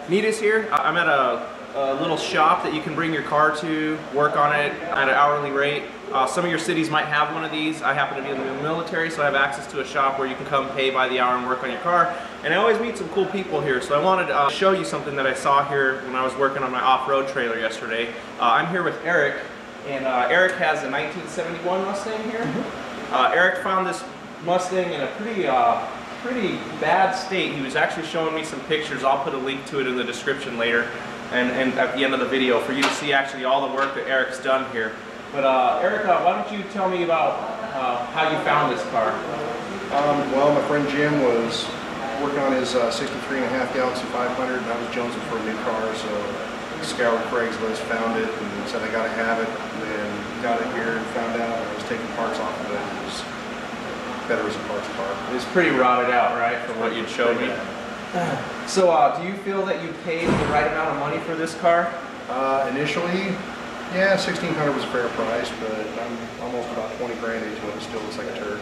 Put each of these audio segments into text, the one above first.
meet us here. I'm at a little shop that you can bring your car to, work on it at an hourly rate. Some of your cities might have one of these. I happen to be in the military, so I have access to a shop where you can come pay by the hour and work on your car. And I always meet some cool people here, so I wanted to show you something that I saw here when I was working on my off-road trailer yesterday. I'm here with Eric, and Eric has a 1971 Mustang here. Eric found this Mustang in a pretty bad state. He was actually showing me some pictures. I'll put a link to it in the description later and at the end of the video for you to see actually all the work that Eric's done here. But Eric, why don't you tell me about how you found this car? Well, my friend Jim was working on his 63.5 Galaxy 500, and I was jonesing for a new car, so I scoured Craigslist, found it, and said I gotta have it, and then got it here and found out I was taking parts off of it. It was better as a parts car. It's pretty rotted out, right, from what you'd showed me. So do you feel that you paid the right amount of money for this car? Initially, yeah, $1,600 was a fair price, but I'm almost about 20 grand into it and still looks like a turd.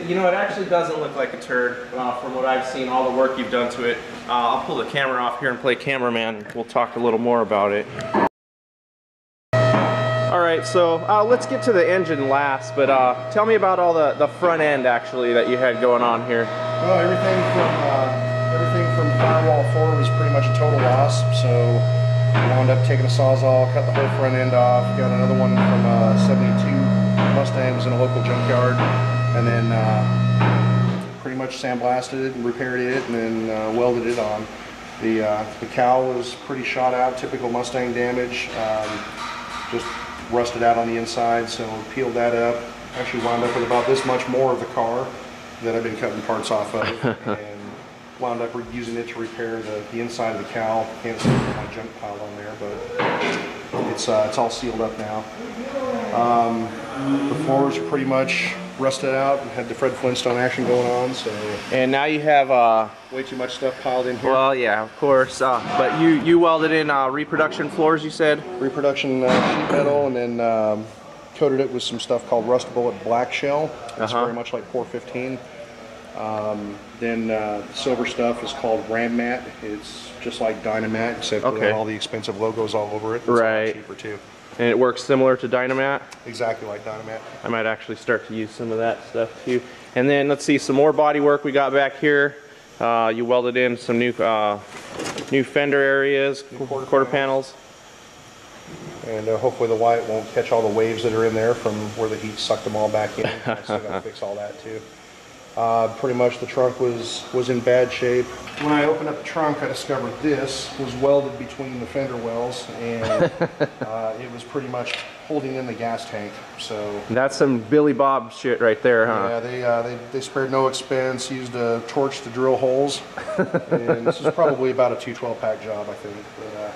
You know, it actually doesn't look like a turd from what I've seen, all the work you've done to it. I'll pull the camera off here and play cameraman, and we'll talk a little more about it. Alright, so let's get to the engine last, but tell me about all the front end actually that you had going on here. Well, everything from firewall forward was pretty much a total loss, so I wound up taking a Sawzall, cut the whole front end off, got another one from 72 Mustang, was in a local junkyard, and then pretty much sandblasted it and repaired it and then welded it on. The cowl was pretty shot out, typical Mustang damage, just rusted out on the inside, so peeled that up. Actually wound up with about this much more of the car that I've been cutting parts off of, and wound up using it to repair the inside of the cowl. Can't see my junk pile on there, but it's all sealed up now. The floors are pretty much rusted out and had the Fred Flintstone action going on. So. And now you have way too much stuff piled in here. Well, yeah, of course. But you welded in reproduction floors, you said? Reproduction sheet metal, and then coated it with some stuff called Rust Bullet Black Shell. It's very much like 415. Then silver stuff is called Ram Mat. It's just like Dynamat, except with all the expensive logos all over it. It's right. Cheaper too. And it works similar to Dynamat? Exactly like Dynamat. I might actually start to use some of that stuff too. And then let's see, some more body work we got back here. You welded in some new fender areas, quarter panels. And hopefully the white won't catch all the waves that are in there from where the heat sucked them all back in. I still got to fix all that too. Pretty much the trunk was in bad shape. When I opened up the trunk, I discovered this was welded between the fender wells, and it was pretty much holding in the gas tank. So that's some Billy Bob shit right there, huh? Yeah, they spared no expense, used a torch to drill holes, and this is probably about a 212 pack job, I think. But,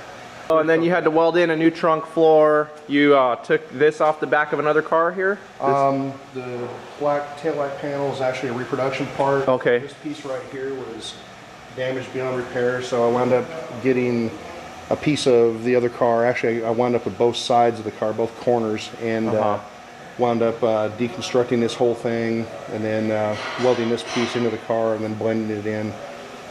oh, and then you had to weld in a new trunk floor. You took this off the back of another car here? The black taillight panel is actually a reproduction part. Okay. This piece right here was damaged beyond repair, so I wound up getting a piece of the other car. Actually, I wound up with both sides of the car, both corners, and wound up deconstructing this whole thing, and then welding this piece into the car, and then blending it in.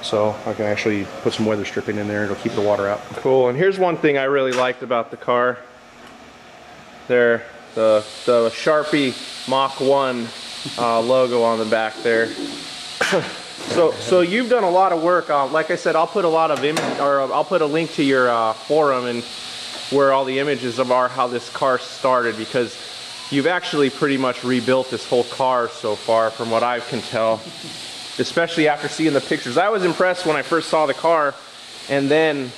So I can actually put some weather stripping in there. It'll keep the water out. Cool. And here's one thing I really liked about the car. There, the Sharpie Mach 1 logo on the back there. So you've done a lot of work. Like I said, I'll put a lot of I'll put a link to your forum and where all the images of how this car started, because you've actually pretty much rebuilt this whole car so far, from what I can tell. Especially after seeing the pictures. I was impressed when I first saw the car, and then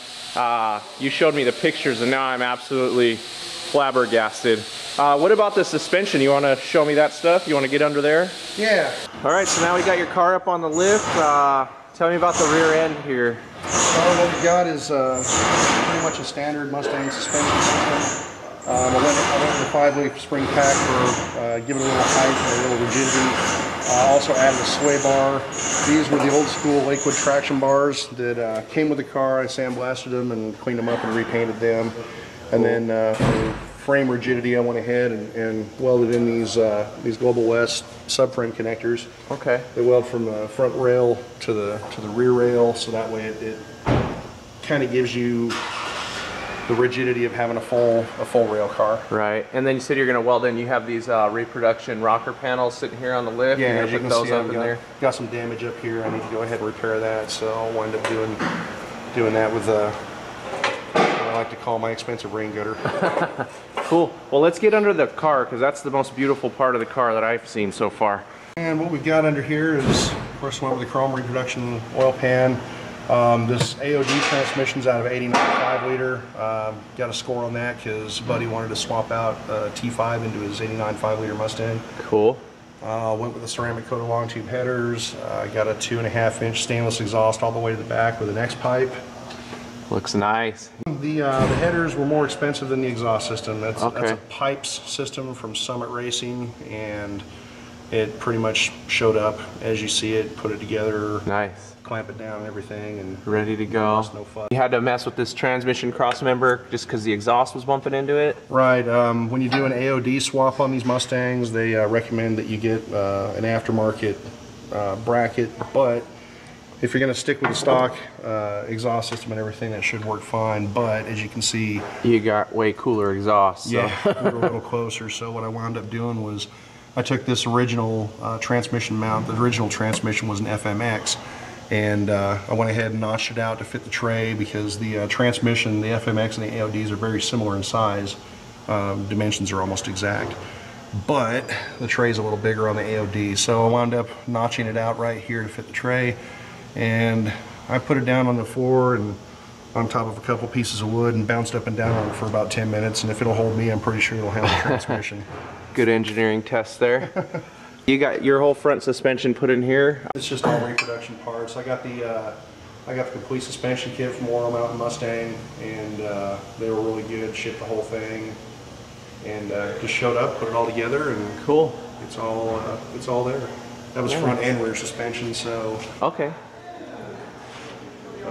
you showed me the pictures, and now I'm absolutely flabbergasted. What about the suspension? You want to show me that stuff? You want to get under there? Yeah. Alright, so now we got your car up on the lift. Tell me about the rear end here. What we got is pretty much a standard Mustang suspension system. I went with a 5-leaf spring pack for giving it a little height and a little rigidity. Also added a sway bar. These were the old school Lakewood traction bars that came with the car. I sandblasted them and cleaned them up and repainted them. And then for frame rigidity, I went ahead and welded in these Global West subframe connectors. Okay. They weld from the front rail to the rear rail, so that way it kind of gives you the rigidity of having a full rail car. Right, and then you said you're going to weld in. You have these reproduction rocker panels sitting here on the lift. Yeah, you're as you put can those see, up in there. Got some damage up here. I need to go ahead and repair that. So I'll wind up doing that with what I like to call my expensive rain gutter. Cool. Well, let's get under the car because that's the most beautiful part of the car that I've seen so far. And what we've got under here is, of course, went with the chrome reproduction oil pan. This AOD transmission's out of 89 5-liter. Got a score on that because Buddy wanted to swap out T5 into his 89 5-liter Mustang. Cool. Went with the ceramic coated long tube headers. Got a 2.5-inch stainless exhaust all the way to the back with an X pipe. Looks nice. The headers were more expensive than the exhaust system. That's a pipes system from Summit Racing, and it pretty much showed up as you see it. Put it together. Nice. Clamp it down and everything, and ready to go. No fuss. You had to mess with this transmission cross member just because the exhaust was bumping into it? Right. When you do an AOD swap on these Mustangs, they recommend that you get an aftermarket bracket, but if you're going to stick with the stock exhaust system and everything, that should work fine. But as you can see, you got way cooler exhaust. So. Yeah, we're a little closer. So what I wound up doing was I took this original transmission mount. The original transmission was an FMX. And I went ahead and notched it out to fit the tray because the transmission, the FMX and the AODs are very similar in size. Dimensions are almost exact. But the tray is a little bigger on the AOD. So I wound up notching it out right here to fit the tray. And I put it down on the floor and on top of a couple pieces of wood and bounced up and down on it for about 10 minutes. And if it'll hold me, I'm pretty sure it'll handle the transmission. Good engineering test there. You got your whole front suspension put in here? It's just all reproduction parts. I got the complete suspension kit from Laurel Mountain Mustang, and they were really good. Shipped the whole thing, and just showed up, put it all together, and cool. It's all there. That was front and rear suspension, so okay.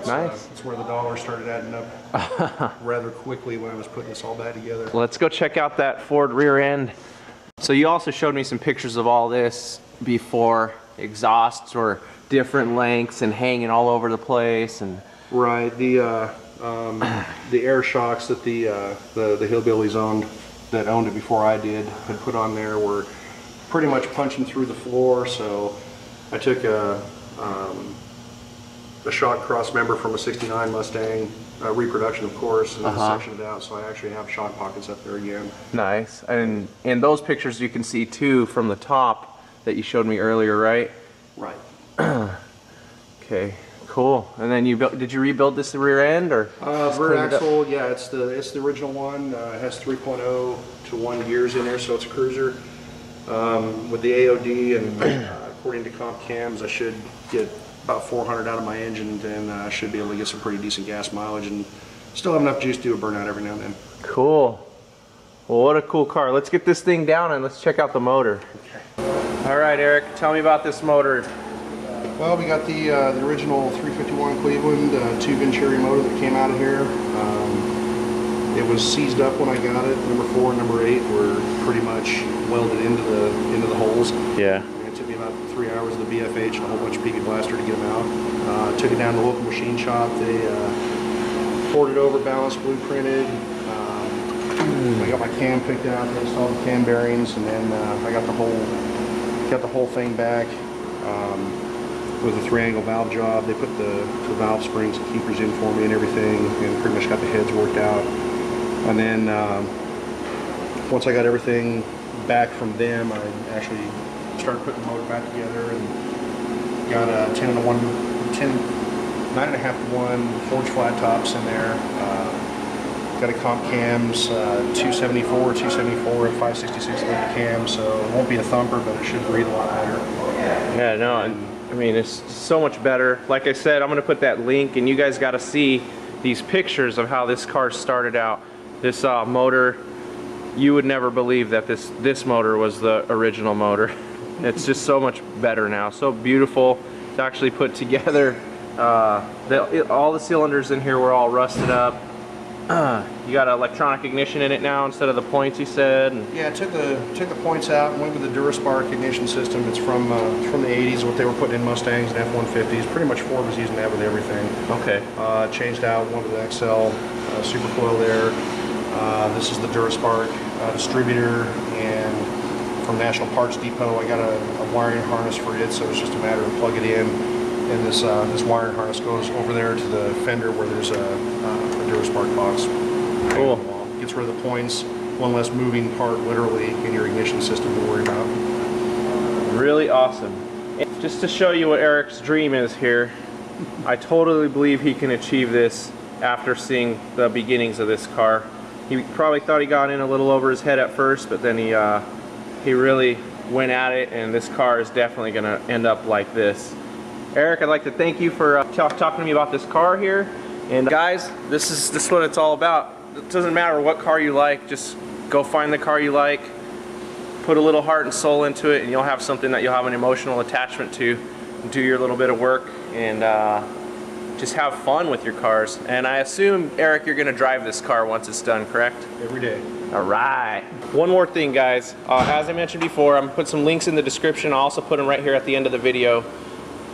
Nice. That's where the dollar started adding up rather quickly when I was putting this all back together. Let's go check out that Ford rear end. So you also showed me some pictures of all this before. Exhausts were different lengths and hanging all over the place, and right. The air shocks that the hillbillies owned it before I did had put on there were pretty much punching through the floor. So I took a shock cross member from a '69 Mustang, reproduction of course, and sectioned it out, so I actually have shock pockets up there again. Nice. And in those pictures you can see too from the top that you showed me earlier, right? Right. Okay, cool. And then did you rebuild this rear end, or? Rear axle, yeah, it's the original one. It has 3.0 to 1 gears in there, so it's a cruiser. With the AOD and according to comp cams, I should get about 400 out of my engine, and I should be able to get some pretty decent gas mileage and still have enough juice to do a burnout every now and then. Cool. Well, what a cool car. Let's get this thing down and let's check out the motor. Okay. All right, Eric, tell me about this motor. Well, we got the original 351 Cleveland tube in cherry motor that came out of here. It was seized up when I got it. Number 4 and number 8 were pretty much welded into the holes. Yeah. It took me about 3 hours of the BFH and a whole bunch of PV blaster to get them out. Took it down to the local machine shop. They poured it over, balanced, blueprinted. I got my cam picked out, they installed the cam bearings, and then I got the whole thing back with a 3-angle valve job. They put the valve springs and keepers in for me and everything, and pretty much got the heads worked out. And then once I got everything back from them, I actually started putting the motor back together and got a 9.5 to 1 forged flat tops in there. Got a comp cams, 274 and 566 liter cam, so it won't be a thumper, but it should breathe a lot better. Yeah, no, I mean, it's so much better. Like I said, I'm going to put that link, and you guys got to see these pictures of how this car started out. This motor, you would never believe that this motor was the original motor. It's just so much better now, so beautiful. It's actually put together. All the cylinders in here were all rusted up. You got an electronic ignition in it now instead of the points, you said. And Yeah, I took the points out and went with the DuraSpark ignition system. It's from the 80s, what they were putting in Mustangs and F-150s. Pretty much Ford was using that with everything. okay. Changed out one with the XL super coil there. This is the DuraSpark distributor, and from National Parts Depot I got a wiring harness for it, so it's just a matter of plug it in, and this wiring harness goes over there to the fender where there's a DuraSpark box. Cool. Gets rid of the points, one less moving part literally in your ignition system to worry about. Really awesome. And just to show you what Eric's dream is here, I totally believe he can achieve this after seeing the beginnings of this car. He probably thought he got in a little over his head at first, but then he really went at it, and this car is definitely going to end up like this. Eric, I'd like to thank you for talking to me about this car here. And guys, this is what it's all about. It doesn't matter what car you like, just go find the car you like, put a little heart and soul into it, and you'll have something that you'll have an emotional attachment to. Do your little bit of work and just have fun with your cars. And I assume, Eric, you're going to drive this car once it's done, correct? Every day. All right. One more thing, guys. As I mentioned before, I'm going to put some links in the description. I'll also put them right here at the end of the video.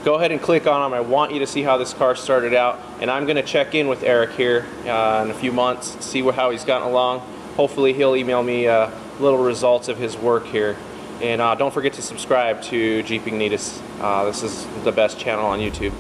Go ahead and click on them. I want you to see how this car started out, and I'm going to check in with Eric here in a few months, see how he's gotten along. Hopefully he'll email me little results of his work here. And don't forget to subscribe to Jeeping Neatus. This is the best channel on YouTube.